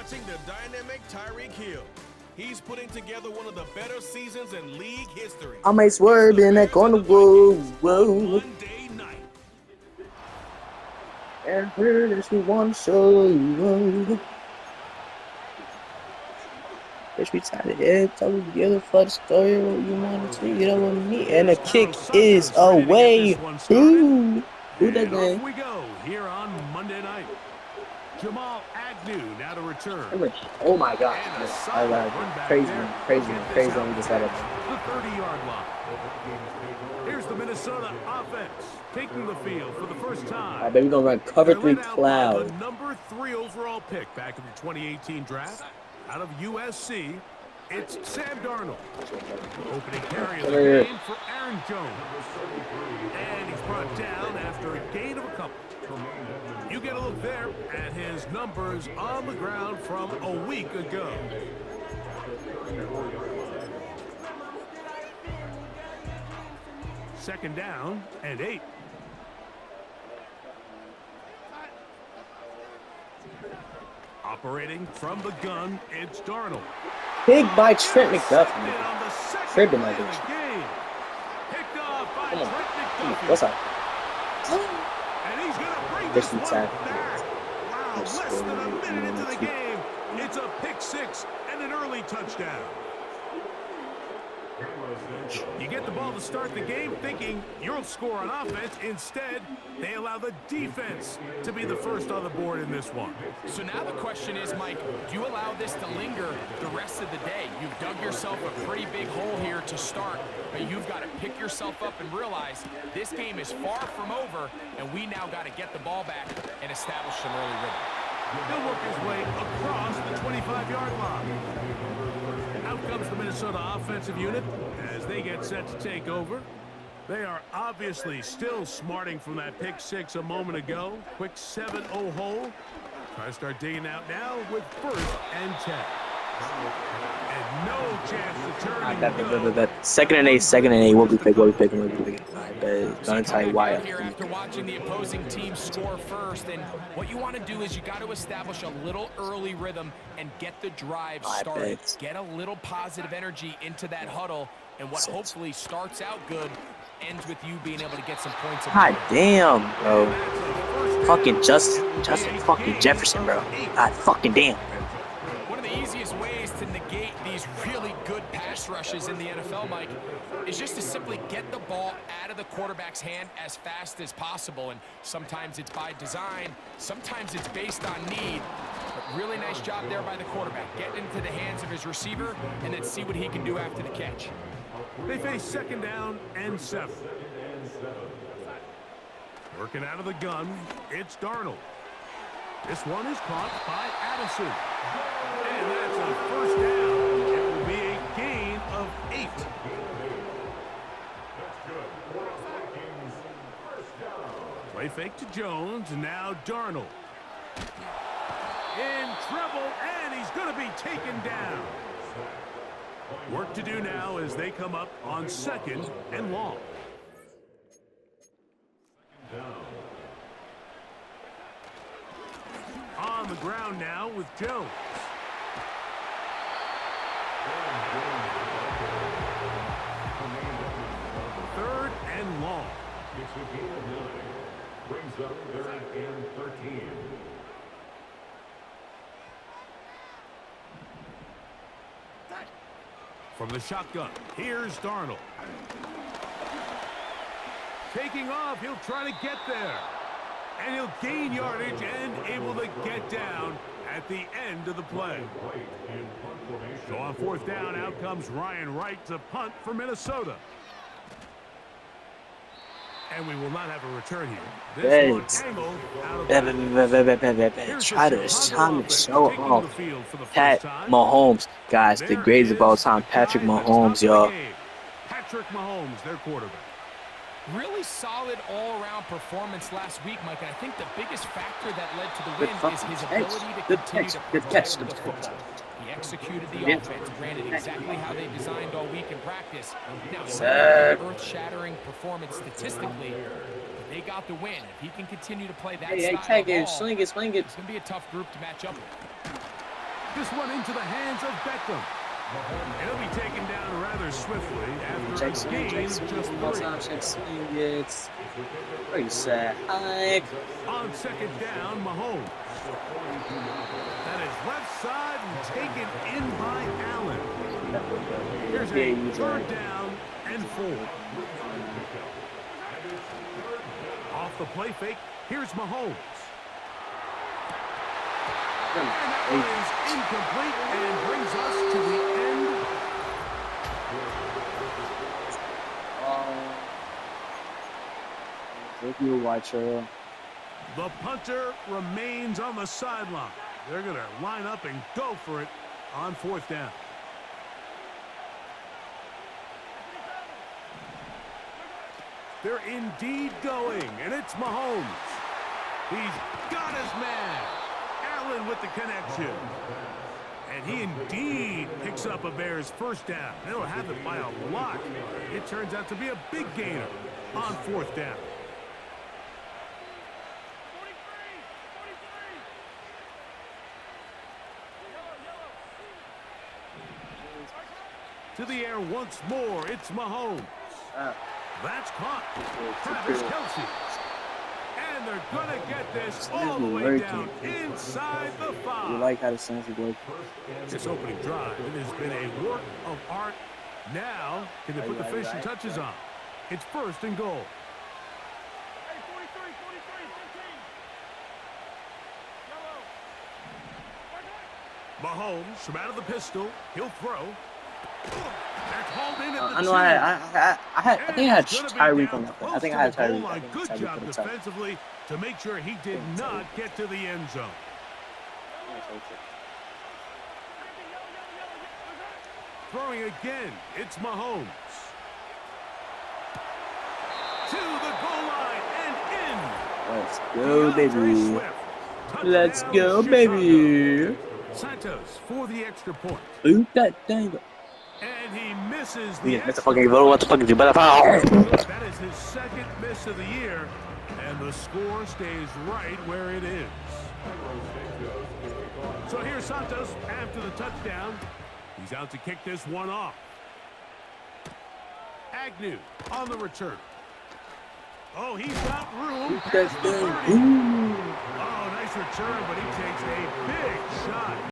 watching the dynamic Tyreek Hill. He's putting together one of the better seasons in league history. I might swerve in that corner. Whoa, whoa. Monday night. And here is we want to show you. Bitch, we tied the head, talk together for the story. What you want to see, you know what I mean? And the kick is away. Ooh. Who that guy? Off we go here on Monday night. Jamal Agnew now to return. Oh my gosh. I love it. Crazy. We just had it. The 30-yard line. Here's the Minnesota offense taking the field for the first time. I bet we're going to run cover 3 cloud. The number 3 overall pick back in the 2018 draft out of USC. It's Sam Darnold. Opening carry of the game for Aaron Jones. And he's brought down after a gain of a couple. You get a look there at his numbers on the ground from a week ago. Second down and 8. Operating from the gun, it's Darnold. Big by Trent McDuffie. Tripping like this. Come on. What's up? And he's going to bring this one back. Wow, less than a minute into the game. It's a pick 6 and an early touchdown. You get the ball to start the game thinking you'll score on offense. Instead, they allow the defense to be the first on the board in this one. So now the question is, Mike, do you allow this to linger the rest of the day? You've dug yourself a pretty big hole here to start, but you've got to pick yourself up and realize this game is far from over, and we now got to get the ball back and establish some early rhythm. He'll work his way across the 25-yard line. Out comes the Minnesota offensive unit as they get set to take over. They are obviously still smarting from that pick 6 a moment ago. Quick 7-0 hole. Try to start digging out now with 1st and 10. And no chance to turn. Second and 8. What we pick. I bet it's gonna tie wide. Here after watching the opposing team score first, and what you want to do is you got to establish a little early rhythm and get the drive started. Get a little positive energy into that huddle, and what hopefully starts out good ends with you being able to get some points. God damn, bro. Fucking Justin fucking Jefferson, bro. God fucking damn. One of the easiest ways to negate these really good pass rushes in the NFL, Mike, is just to simply get the ball out of the quarterback's hand as fast as possible. And sometimes it's by design, sometimes it's based on need. But really nice job there by the quarterback, getting into the hands of his receiver, and then see what he can do after the catch. They face second down and 7. Working out of the gun, it's Darnold. This one is caught by Addison. And that's a first down. It will be a gain of 8. Play fake to Jones, and now Darnold. In trouble, and he's going to be taken down. Work to do now as they come up on 2nd and long. On the ground now with Jones. Third and long. It's a gain of 9. Brings up 3rd and 13. From the shotgun, here's Darnold. Taking off, he'll try to get there. And he'll gain yardage and able to get down at the end of the play. So on 4th down, out comes Ryan Wright to punt for Minnesota. And we will not have a return here. This one angled out of Try to show off Pat Mahomes, guys, the greatest of all time, Patrick Mahomes, y'all. Patrick Mahomes, their quarterback. Really solid all-around performance last week, Mike, and I think the biggest factor that led to the win is his ability to continue to protect the football. He executed the offense, granted exactly how they designed all week in practice. Now, it's not an earth-shattering performance statistically, but they got the win. If he can continue to play that style of ball, swing it. it's going to be a tough group to match up with. This one into the hands of Beckham. He'll be taken down rather swiftly after a gain of just 3. It's pretty sad. Hike. On second down, Mahomes. That is left side and taken in by Allen. Here's a third down and 4. Off the play fake, here's Mahomes. And that one is incomplete and brings us to the end. You watcher. The punter remains on the sideline. They're going to line up and go for it on 4th down. They're indeed going, and it's Mahomes. He's got his man. Allen with the connection. And he indeed picks up a Bears first down. They'll have it by a lot. It turns out to be a big gainer on 4th down. To the air once more, it's Mahomes. That's caught. Travis Kelce. And they're going to get this all the way down inside the 5. You like how the Saints work. This opening drive, it has been a work of art. Now, can they put the finishing touches on? It's 1st and goal. Mahomes from out of the pistol. He'll throw. That's hauled in at the I know I think I had Tyreek on that. I think I had Tyreek. Good job defensively to make sure he did not get to the end zone. Throwing again, it's Mahomes. To the goal line and in. Let's go, baby. Let's go, baby. Santos for the extra point. Boot that thing. And he misses the What the fuck is you better foul? That is his 2nd miss of the year, and the score stays right where it is. So here's Santos after the touchdown. He's out to kick this one off. Agnew on the return. Oh, he's got room. Oh, nice return, but he takes a big shot.